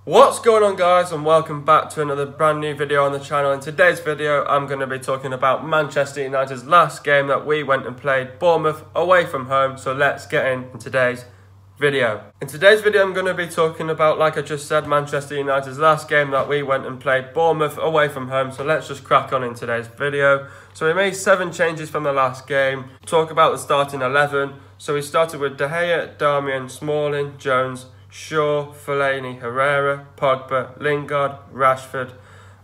What's going on, guys, and welcome back to another brand new video on the channel. In today's video I'm going to be talking about Manchester United's last game that we went and played, Bournemouth, away from home. So let's get in today's video. In today's video I'm going to be talking about, like I just said, Manchester United's last game that we went and played, Bournemouth, away from home. So let's just crack on in today's video. So we made 7 changes from the last game. Talk about the starting 11. So we started with De Gea, Darmian, Smalling, Jones, Shaw, Fellaini, Herrera, Pogba, Lingard, Rashford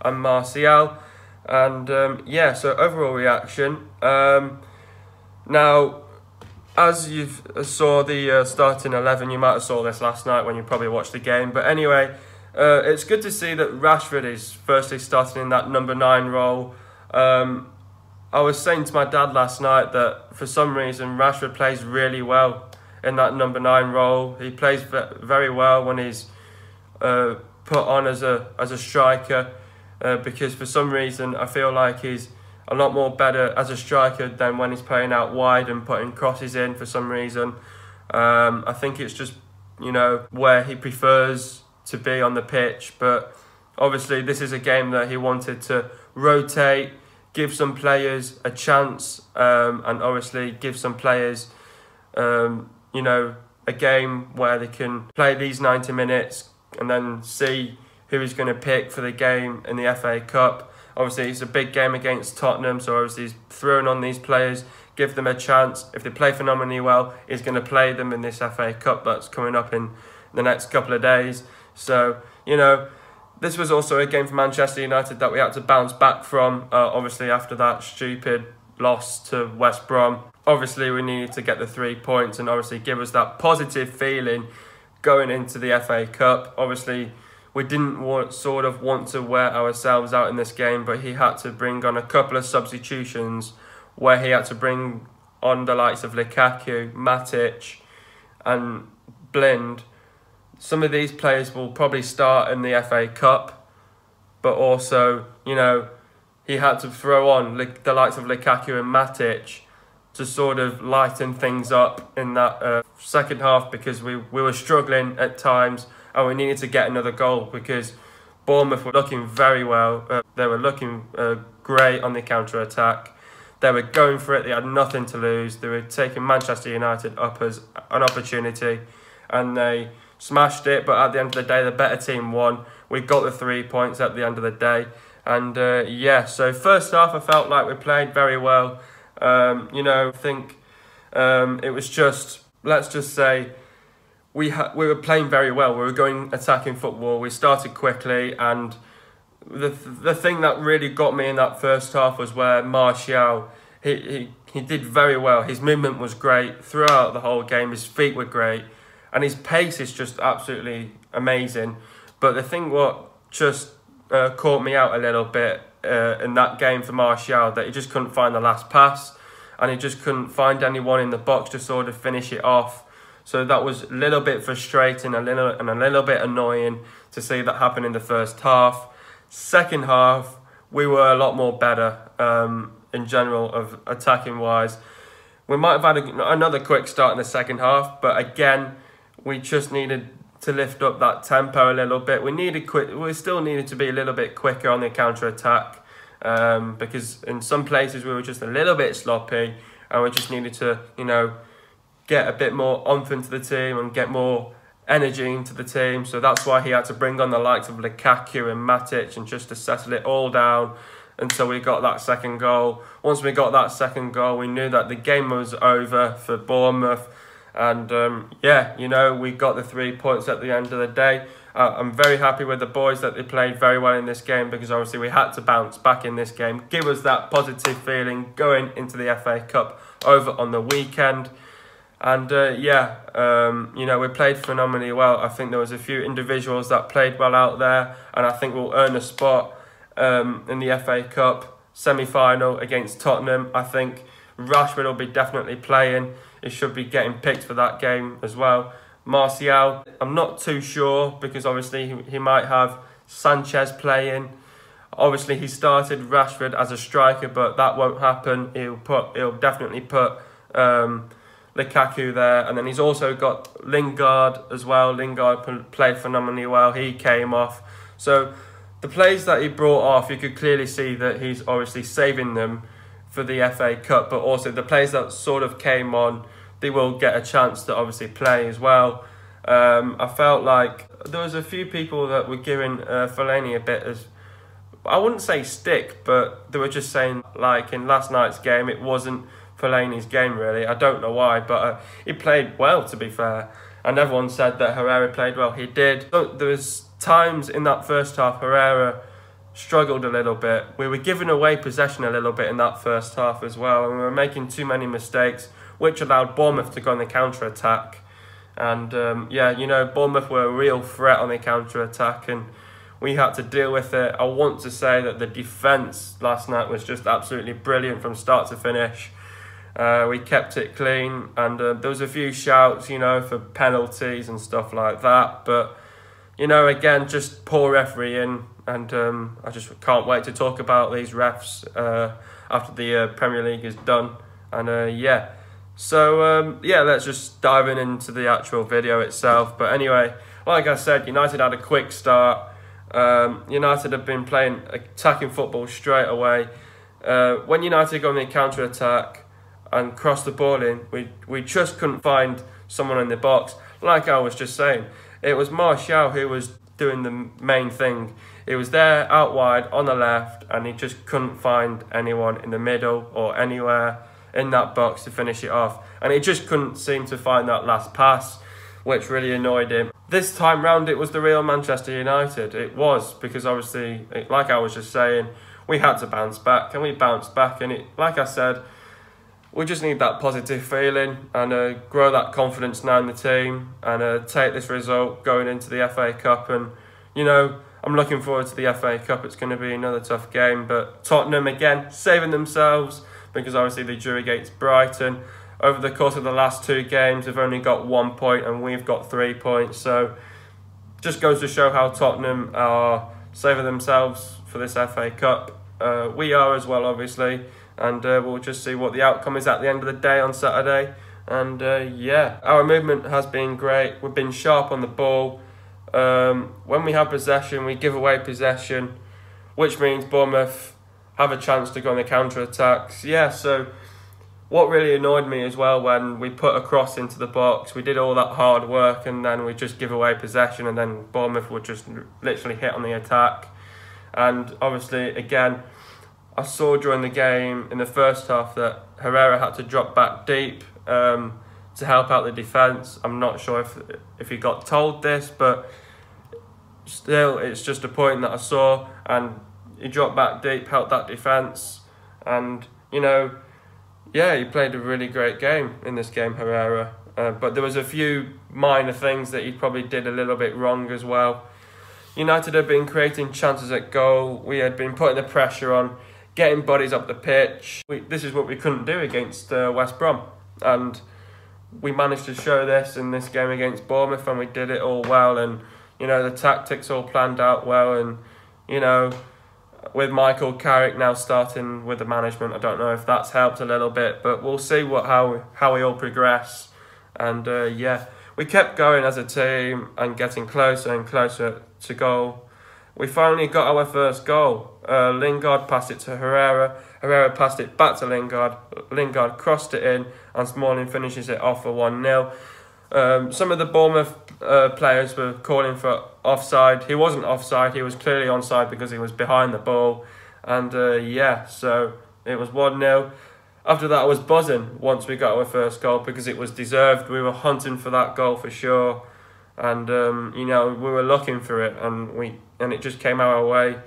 and Martial. And yeah, so overall reaction. Now, as you saw the starting 11, you might have saw this last night when you probably watched the game. But anyway, it's good to see that Rashford is firstly starting in that number 9 role. I was saying to my dad last night that for some reason Rashford plays really well in that number 9 role. He plays very well when he's put on as a striker, because for some reason I feel like he's a lot more better as a striker than when he's playing out wide and putting crosses in for some reason. I think it's just, you know, where he prefers to be on the pitch. But obviously this is a game that he wanted to rotate, give some players a chance, and obviously give some players you know, a game where they can play these 90 minutes and then see who he's going to pick for the game in the FA Cup. Obviously, it's a big game against Tottenham, so obviously he's throwing on these players, give them a chance. If they play phenomenally well, he's going to play them in this FA Cup that's coming up in the next couple of days. So, you know, this was also a game for Manchester United that we had to bounce back from, obviously after that stupid loss to West Brom. Obviously, we needed to get the 3 points and obviously give us that positive feeling going into the FA Cup. Obviously, we didn't want to wear ourselves out in this game, but he had to bring on a couple of substitutions where he had to bring on the likes of Lukaku, Matic and Blind. Some of these players will probably start in the FA Cup, but also, you know, he had to throw on the likes of Lukaku and Matic to sort of lighten things up in that second half, because we were struggling at times and we needed to get another goal because Bournemouth were looking very well. They were looking great on the counter-attack. They were going for it. They had nothing to lose. They were taking Manchester United up as an opportunity and they smashed it. But at the end of the day, the better team won. We got the 3 points at the end of the day. And yeah, so first half I felt like we played very well. You know, I think it was just, let's just say, we were playing very well. We were going attacking football. We started quickly, and the thing that really got me in that first half was where Martial, he did very well. His movement was great throughout the whole game. His feet were great, and his pace is just absolutely amazing. But the thing what just caught me out a little bit in that game for Martial, that he just couldn't find the last pass and he just couldn't find anyone in the box to sort of finish it off. So that was a little bit frustrating, a little bit annoying to see that happen in the first half. Second half, we were a lot more better in general of attacking wise. We might have had another quick start in the second half, but again, we just needed to lift up that tempo a little bit. We still needed to be a little bit quicker on the counter-attack, because in some places we were just a little bit sloppy and we just needed to, you know, get a bit more oomph into the team and get more energy into the team. So that's why he had to bring on the likes of Lukaku and Matic and just to settle it all down until we got that second goal. Once we got that second goal, we knew that the game was over for Bournemouth. And yeah, you know, we got the 3 points at the end of the day. I'm very happy with the boys that they played very well in this game, because obviously we had to bounce back in this game, give us that positive feeling going into the FA Cup over on the weekend. And yeah, you know, we played phenomenally well. I think there was a few individuals that played well out there, and I think we'll earn a spot in the FA Cup semi-final against Tottenham. I think Rashford will be definitely playing. He should be getting picked for that game as well. Martial, I'm not too sure, because obviously he might have Sanchez playing. Obviously he started Rashford as a striker, but that won't happen. He'll definitely put Lukaku there, and then he's also got Lingard as well. Lingard played phenomenally well. He came off. So the plays that he brought off, you could clearly see that he's obviously saving them for the FA Cup, but also the players that sort of came on, they will get a chance to obviously play as well. I felt like there was a few people that were giving Fellaini a bit of, I wouldn't say stick, but they were just saying, like in last night's game, it wasn't Fellaini's game really. I don't know why, but he played well, to be fair. And everyone said that Herrera played well. He did. So there was times in that first half Herrera struggled a little bit. We were giving away possession a little bit in that first half as well, and we were making too many mistakes, which allowed Bournemouth to go on the counter-attack. And yeah, you know, Bournemouth were a real threat on the counter-attack, and we had to deal with it. I want to say that the defence last night was just absolutely brilliant from start to finish. We kept it clean, and there was a few shouts, you know, for penalties and stuff like that. But, you know, again, just poor refereeing, and I just can't wait to talk about these refs after the Premier League is done. And yeah, so yeah, let's just dive into the actual video itself. But anyway, like I said, United had a quick start. United have been playing attacking football straight away. When United go on the counter-attack and cross the ball in, we just couldn't find someone in the box. Like I was just saying, it was Martial who was doing the main thing. He was there out wide on the left, and he just couldn't find anyone in the middle or anywhere in that box to finish it off. And he just couldn't seem to find that last pass, which really annoyed him. This time round, it was the real Manchester United. It was, because obviously, like I was just saying, we had to bounce back, and we bounced back. And like I said, we just need that positive feeling and grow that confidence now in the team, and take this result going into the FA Cup. And, you know, I'm looking forward to the FA Cup. It's going to be another tough game. But Tottenham, again, saving themselves, because obviously they drew against Brighton. Over the course of the last 2 games, they've only got 1 point, and we've got 3 points. So just goes to show how Tottenham are saving themselves for this FA Cup. We are as well, obviously. And we'll just see what the outcome is at the end of the day on Saturday. And yeah, our movement has been great. We've been sharp on the ball. When we have possession, we give away possession, which means Bournemouth have a chance to go on the counter-attacks. Yeah, so what really annoyed me as well, when we put a cross into the box, we did all that hard work, and then we just give away possession, and then Bournemouth would just literally hit on the attack. And obviously, again, I saw during the game in the first half that Herrera had to drop back deep to help out the defence. I'm not sure if he got told this, but still, it's just a point that I saw, and he dropped back deep, helped that defence, and, you know, yeah, he played a really great game in this game, Herrera. But there was a few minor things that he probably did a little bit wrong as well. United had been creating chances at goal. We had been putting the pressure on, getting bodies up the pitch. This is what we couldn't do against West Brom. And we managed to show this in this game against Bournemouth, and we did it all well. And, you know, the tactics all planned out well. And, you know, with Michael Carrick now starting with the management, I don't know if that's helped a little bit, but we'll see how we all progress. And yeah, we kept going as a team and getting closer and closer to goal. We finally got our first goal. Lingard passed it to Herrera. Herrera passed it back to Lingard. Lingard crossed it in, and Smalling finishes it off for 1-0. Some of the Bournemouth players were calling for offside. He wasn't offside, he was clearly onside because he was behind the ball. And yeah, so it was 1-0. After that, I was buzzing once we got our first goal, because it was deserved. We were hunting for that goal for sure. And, you know, we were looking for it, and it just came our way.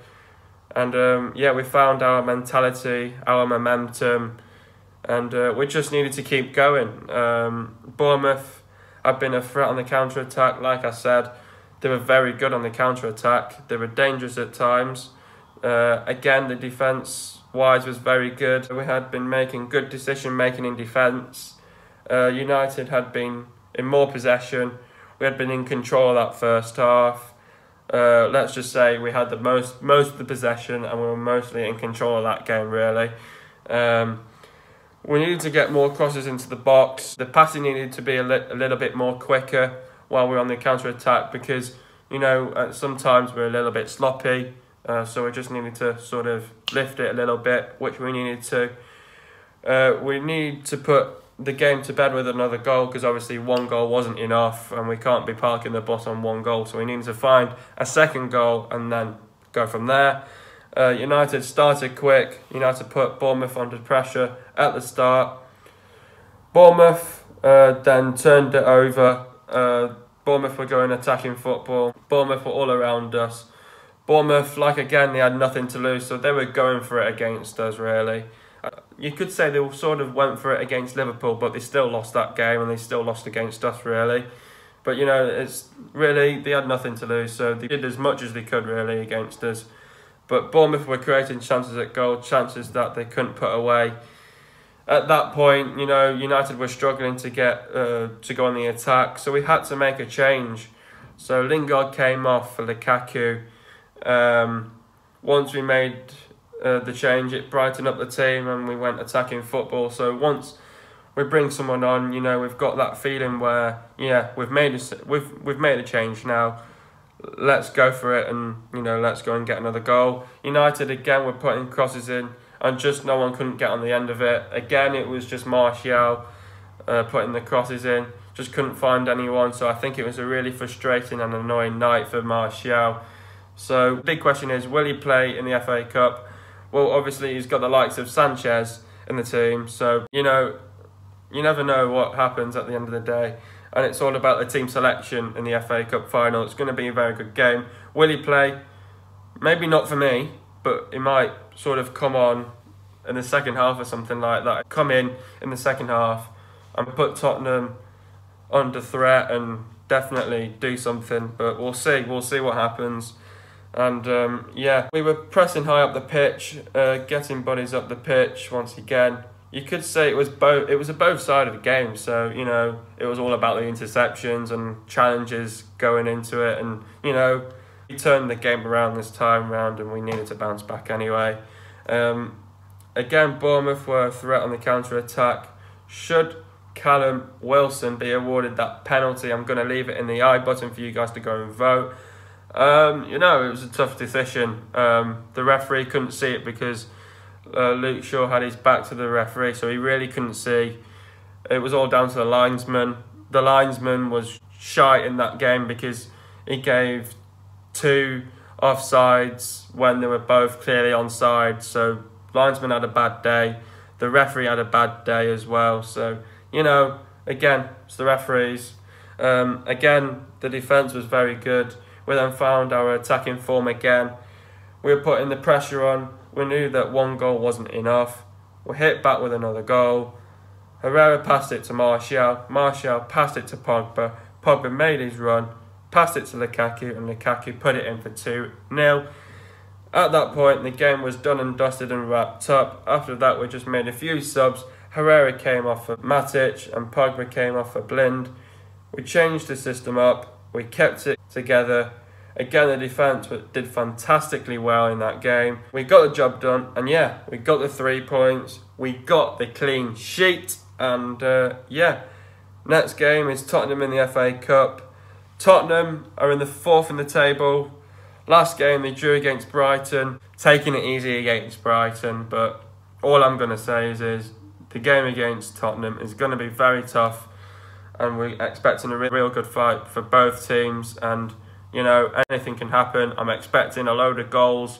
And yeah, we found our mentality, our momentum, and we just needed to keep going. Bournemouth have been a threat on the counter-attack. Like I said, they were very good on the counter-attack. They were dangerous at times. Again, the defence-wise was very good. We had been making good decision-making in defence. United had been in more possession. We had been in control of that first half. Let's just say we had the most of the possession, and we were mostly in control of that game, really. We needed to get more crosses into the box. The passing needed to be a little bit more quicker while we're on the counter-attack because, you know, sometimes we're a little bit sloppy. So we just needed to sort of lift it a little bit, which we needed to. We need to put the game to bed with another goal because obviously one goal wasn't enough and we can't be parking the bus on one goal. So we needed to find a second goal and then go from there. United started quick. United put Bournemouth under pressure at the start. Bournemouth then turned it over. Bournemouth were going attacking football. Bournemouth were all around us. Bournemouth, like again, they had nothing to lose, so they were going for it against us, really. You could say they sort of went for it against Liverpool, but they still lost that game and they still lost against us, really. But, you know, it's really, they had nothing to lose, so they did as much as they could, really, against us. But Bournemouth were creating chances at goal, chances that they couldn't put away. At that point, you know, United were struggling to get to go on the attack, so we had to make a change. So Lingard came off for Lukaku. Once we made the change, it brightened up the team and we went attacking football. So once we bring someone on, you know, we've got that feeling where, yeah, we've made a change now. Let's go for it and, you know, let's go and get another goal. United again were putting crosses in and just no one couldn't get on the end of it. Again, it was just Martial putting the crosses in. Just couldn't find anyone. So I think it was a really frustrating and annoying night for Martial. So the big question is, will he play in the FA Cup? Well, obviously he's got the likes of Sanchez in the team. So, you know, you never know what happens at the end of the day. And it's all about the team selection in the FA Cup final. It's going to be a very good game. Will he play? Maybe not for me, but he might sort of come on in the second half or something like that. Come in the second half and put Tottenham under threat and definitely do something. But we'll see. We'll see what happens. And yeah, we were pressing high up the pitch, getting bodies up the pitch once again. You could say it was both. It was a both-sided game, so you know it was all about the interceptions and challenges going into it, and you know we turned the game around this time round, and we needed to bounce back anyway. Again, Bournemouth were a threat on the counter-attack. Should Callum Wilson be awarded that penalty? I'm going to leave it in the I button for you guys to go and vote. You know, it was a tough decision. The referee couldn't see it because Luke Shaw had his back to the referee, so he really couldn't see. It was all down to the linesman. The linesman was shite in that game because he gave 2 offsides when they were both clearly onside. So linesman had a bad day. The referee had a bad day as well. So, you know, again, it's the referees. Again, the defence was very good. We then found our attacking form again. We were putting the pressure on. We knew that one goal wasn't enough. We hit back with another goal. Herrera passed it to Martial. Martial passed it to Pogba. Pogba made his run, passed it to Lukaku, and Lukaku put it in for 2-0. At that point, the game was done and dusted and wrapped up. After that, we just made a few subs. Herrera came off for Matic and Pogba came off for Blind. We changed the system up. We kept it together. Again, the defence did fantastically well in that game. We got the job done, and yeah, we got the 3 points. We got the clean sheet, and yeah, next game is Tottenham in the FA Cup. Tottenham are in the 4th in the table. Last game they drew against Brighton, taking it easy against Brighton, but all I'm going to say is the game against Tottenham is going to be very tough, and we're expecting a real good fight for both teams, and you know, anything can happen. I'm expecting a load of goals.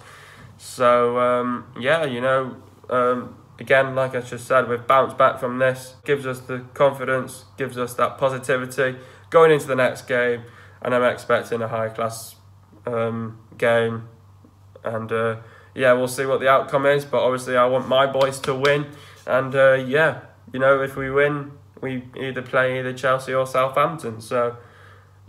So, yeah, you know, again, like I just said, we've bounced back from this. Gives us the confidence, gives us that positivity going into the next game. And I'm expecting a high-class game. And, yeah, we'll see what the outcome is. But obviously, I want my boys to win. And, yeah, you know, if we win, we play either Chelsea or Southampton. So,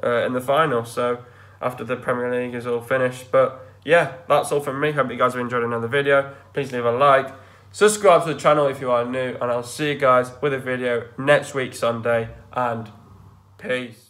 in the final. So, after the Premier League is all finished. But yeah, that's all from me. Hope you guys have enjoyed another video. Please leave a like, subscribe to the channel if you are new, and I'll see you guys with a video next week Sunday, and peace.